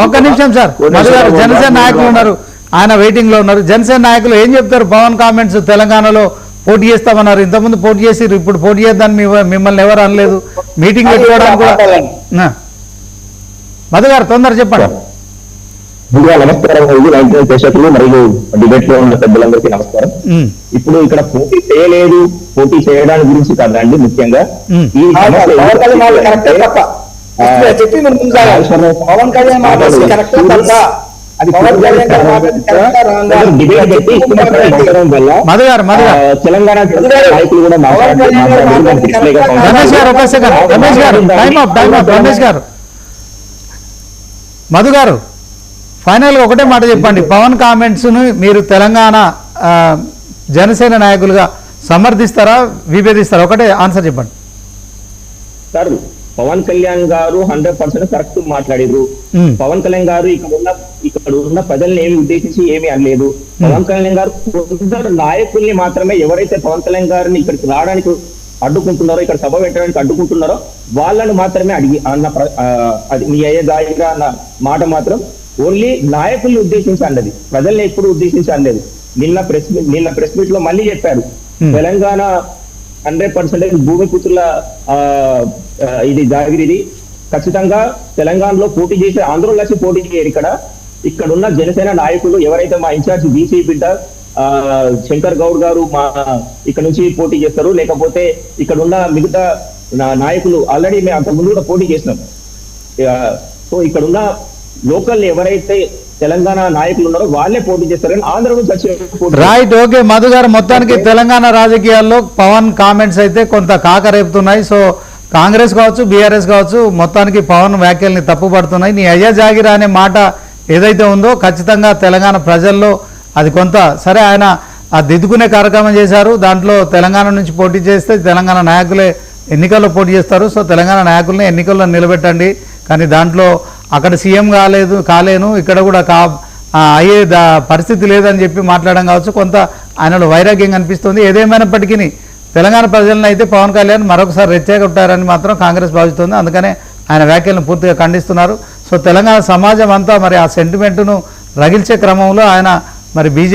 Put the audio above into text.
ఒక్క నిమిషం సార్, మధు గారు జనసేన నాయకులు ఉన్నారు, ఆయన వెయిటింగ్ లో ఉన్నారు. జనసేన నాయకులు ఏం చెప్తారు? పవన్ కామెంట్స్ తెలంగాణలో పోటీ చేస్తామన్నారు, ఇంతకుముందు పోటీ చేసి ఇప్పుడు పోటీ చేద్దాన్ని మిమ్మల్ని ఎవరు అనలేదు, మీటింగ్ పెట్టుకోవడానికి కూడా. మధు గారు తొందర చెప్పండి. నమస్కారం ప్రేక్షకులు మరియు డిబేట్ లో ఉన్న పెద్దలందరికీ నమస్కారం. ఇప్పుడు ఇక్కడ పోటీ చేయలేదు, పోటీ చేయడానికి గురించి కాదండి, ముఖ్యంగా తెలంగాణ నాయకులు కూడా మధు గారు ఫైనల్గా ఒకటే మాట చెప్పండి, పవన్ కామెంట్స్ను మీరు తెలంగాణ జనసేన నాయకులుగా సమర్థిస్తారా, విభేదిస్తారా? ఒకటే ఆన్సర్ చెప్పండి సార్. పవన్ కళ్యాణ్ గారు 100% కరెక్ట్ మాట్లాడారు. పవన్ కళ్యాణ్ గారు ఇక్కడ ఉన్న ప్రజల్ని ఏమి ఉద్దేశించి ఏమి అనలేదు. పవన్ కళ్యాణ్ గారు కొందరు నాయకుల్ని మాత్రమే, ఎవరైతే పవన్ కళ్యాణ్ గారిని ఇక్కడికి రావడానికి అడ్డుకుంటున్నారో, ఇక్కడ సభ పెట్టడానికి అడ్డుకుంటున్నారో వాళ్ళని మాత్రమే అడిగి అన్న అది మీ అయ్యేదాయిగా అన్న మాట మాత్రం ఓన్లీ నాయకుల్ని ఉద్దేశించి అన్నది, ప్రజల్ని ఎప్పుడు ఉద్దేశించి అనలేదు. నిన్న ప్రెస్ మీట్ లో మళ్ళీ చెప్పారు, తెలంగాణ 100% భూమిపుత్రుల ఇది జాగిరిది, ఖచ్చితంగా తెలంగాణలో పోటీ చేసే ఆంధ్రలో వచ్చి పోటీ చేయరు. ఇక్కడ ఉన్న జనసేన నాయకులు ఎవరైతే మా ఇన్ఛార్జ్ బీసీ బిడ్డ శంకర్ గౌడ్ గారు మా ఇక్కడ నుంచి పోటీ చేస్తారు, లేకపోతే ఇక్కడ ఉన్న మిగతా నాయకులు ఆల్రెడీ మేము అంతకుముందు కూడా పోటీ చేసినాం. సో ఇక్కడ ఉన్న లోకల్ ఎవరైతే తెలంగాణ నాయకులు ఉన్నారో వాళ్ళే పోటీ చేస్తారని ఆంధ్ర నుంచి వచ్చి రైట్. ఓకే మధు గారు, మొత్తానికి తెలంగాణ రాజకీయాల్లో పవన్ కామెంట్స్ అయితే కొంత కాకరేపుతున్నాయి. సో కాంగ్రెస్ కావచ్చు, బీఆర్ఎస్ కావచ్చు, మొత్తానికి పవన్ వ్యాఖ్యల్ని తప్పుపడుతున్నాయి. నీ అయ్యా జాగిరా అనే మాట ఏదైతే ఉందో ఖచ్చితంగా తెలంగాణ ప్రజల్లో అది కొంత సరే, ఆయన ఆ దిద్దుకునే కార్యక్రమం చేశారు. దాంట్లో తెలంగాణ నుంచి పోటీ చేస్తే తెలంగాణ నాయకులే ఎన్నికల్లో పోటీ చేస్తారు. సో తెలంగాణ నాయకుల్ని ఎన్నికల్లో నిలబెట్టండి, కానీ దాంట్లో అక్కడ సీఎం కాలేను, ఇక్కడ కూడా అయ్యే పరిస్థితి లేదని చెప్పి మాట్లాడడం కావచ్చు, కొంత ఆయనలో వైరాగ్యం కనిపిస్తుంది. ఏదేమైనప్పటికీ తెలంగాణ ప్రజలను అయితే పవన్ కళ్యాణ్ మరొకసారి రెచ్చగొట్టారని మాత్రం కాంగ్రెస్ భావిస్తుంది. అందుకనే ఆయన వ్యాఖ్యలను పూర్తిగా ఖండిస్తున్నారు. సో తెలంగాణ సమాజం అంతా మరి ఆ సెంటిమెంటును రగిల్చే క్రమంలో ఆయన మరి బీజేపీ